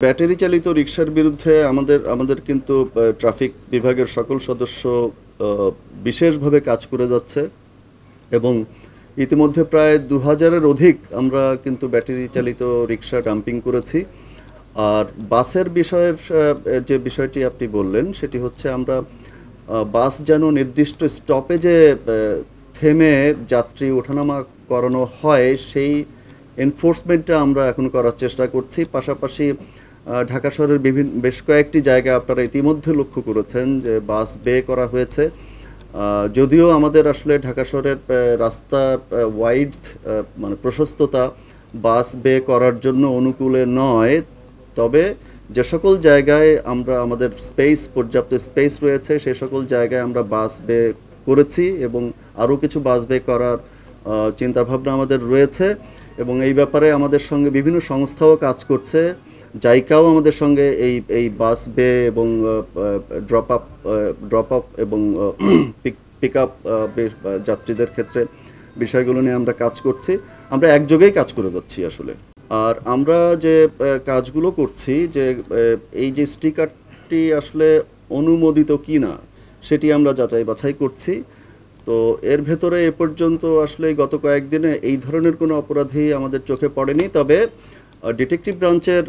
Battery চালিত রিকশার বিরুদ্ধে আমাদের কিন্তু ট্রাফিক বিভাগের সকল সদস্য বিশেষভাবে কাজ করে যাচ্ছে এবং ইতিমধ্যে প্রায় ২০০০-এর অধিক আমরা কিন্তু ব্যাটারি চালিত রিকশা ডাম্পিং করেছি। আর বাসের যে বিষয়টি আপনি বললেন সেটি হচ্ছে আমরা বাস যেন নির্দিষ্ট স্টপেজে থেমে যাত্রী ওঠানামা করানো হয় সেই এনফোর্সমেন্টটা আমরা এখন করার চেষ্টা করছি। পাশাপাশি ঢাকা শহরের বেশ কয়েকটি জায়গায় আপনারা ইতিমধ্যে লক্ষ্য করেছেন যে বাস বে করা হয়েছে। যদিও আমাদের আসলে ঢাকা শহরের রাস্তার ওয়াইড মানে প্রশস্ততা বাস বে করার জন্য অনুকূলে নয়, তবে যে সকল জায়গায় আমাদের পর্যাপ্ত স্পেস রয়েছে সেই সকল জায়গায় আমরা বাস বে করেছি এবং আরও কিছু বাস বে করার চিন্তাভাবনা আমাদের রয়েছে এবং এই ব্যাপারে আমাদের সঙ্গে বিভিন্ন সংস্থাও কাজ করছে। জাইকাও আমাদের সঙ্গে এই বাস বে এবং ড্রপ আপ এবং পিক আপ যাত্রীদের ক্ষেত্রে বিষয়গুলো নিয়ে আমরা কাজ করছি। আমরা একযোগেই কাজ করে যাচ্ছি আসলে। আর আমরা যে কাজগুলো করছি যে এই যে স্টিকারটি আসলে অনুমোদিত কি না সেটি আমরা যাচাই বাছাই করছি। তো এর ভেতরে এ পর্যন্ত আসলে গত কয়েকদিনে এই ধরনের কোনো অপরাধী আমাদের চোখে পড়েনি, তবে ডিটেকটিভ ব্রাঞ্চের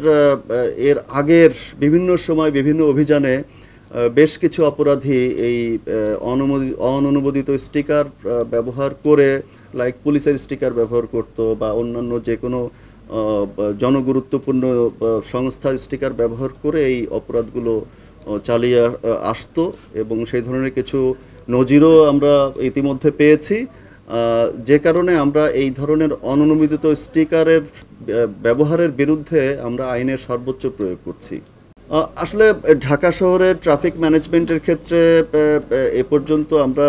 এর আগের বিভিন্ন সময় বিভিন্ন অভিযানে বেশ কিছু অপরাধী এই অননুমোদিত স্টিকার ব্যবহার করে, লাইক পুলিশের স্টিকার ব্যবহার করতো বা অন্যান্য যে কোনো জনগুরুত্বপূর্ণ সংস্থার স্টিকার ব্যবহার করে এই অপরাধগুলো চালিয়ে আসতো এবং সেই ধরনের কিছু নজিরও আমরা ইতিমধ্যে পেয়েছি, যে কারণে আমরা এই ধরনের অননুমোদিত স্টিকারের ব্যবহারের বিরুদ্ধে আমরা আইনের সর্বোচ্চ প্রয়োগ করছি। আসলে ঢাকা শহরের ট্রাফিক ম্যানেজমেন্টের ক্ষেত্রে এ পর্যন্ত আমরা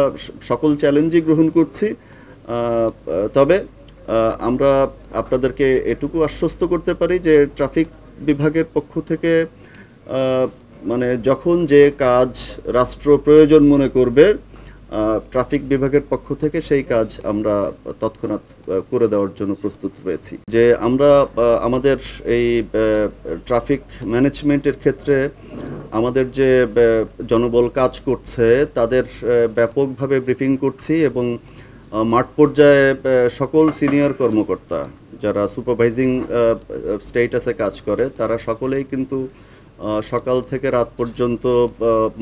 সকল চ্যালেঞ্জই গ্রহণ করছি, তবে আমরা আপনাদেরকে এটুকু আশ্বস্ত করতে পারি যে ট্রাফিক বিভাগের পক্ষ থেকে মানে যখন যে কাজ রাষ্ট্র প্রয়োজন মনে করবে ট্রাফিক বিভাগের পক্ষ থেকে সেই কাজ আমরা তৎক্ষণাৎ করে দেওয়ার জন্য প্রস্তুত রয়েছি। যে আমরা আমাদের এই ট্রাফিক ম্যানেজমেন্টের ক্ষেত্রে আমাদের যে জনবল কাজ করছে তাদের ব্যাপকভাবে ব্রিফিং করছি এবং মাঠ পর্যায়ে সকল সিনিয়র কর্মকর্তা যারা সুপারভাইজিং স্টেটাসে কাজ করে তারা সকলেই কিন্তু সকাল থেকে রাত পর্যন্ত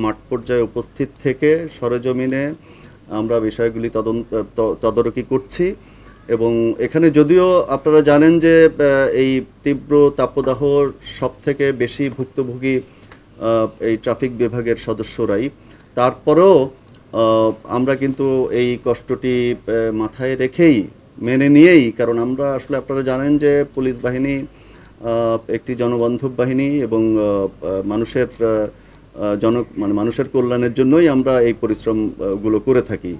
মাঠ পর্যায়ে উপস্থিত থেকে সরেজমিনে আমরা বিষয়গুলি তদারকি করছি এবং এখানে যদিও আপনারা জানেন যে এই তীব্র তাপদাহর সবথেকে বেশি ভুক্তভোগী এই ট্রাফিক বিভাগের সদস্যরাই, তারপরেও আমরা কিন্তু এই কষ্টটি মাথায় রেখেই মেনে নিয়েই, কারণ আমরা আসলে আপনারা জানেন যে পুলিশ বাহিনী একটি জনবান্ধব বাহিনী এবং মানুষের কল্যাণের জন্যই আমরা এই পরিশ্রমগুলো করে থাকি।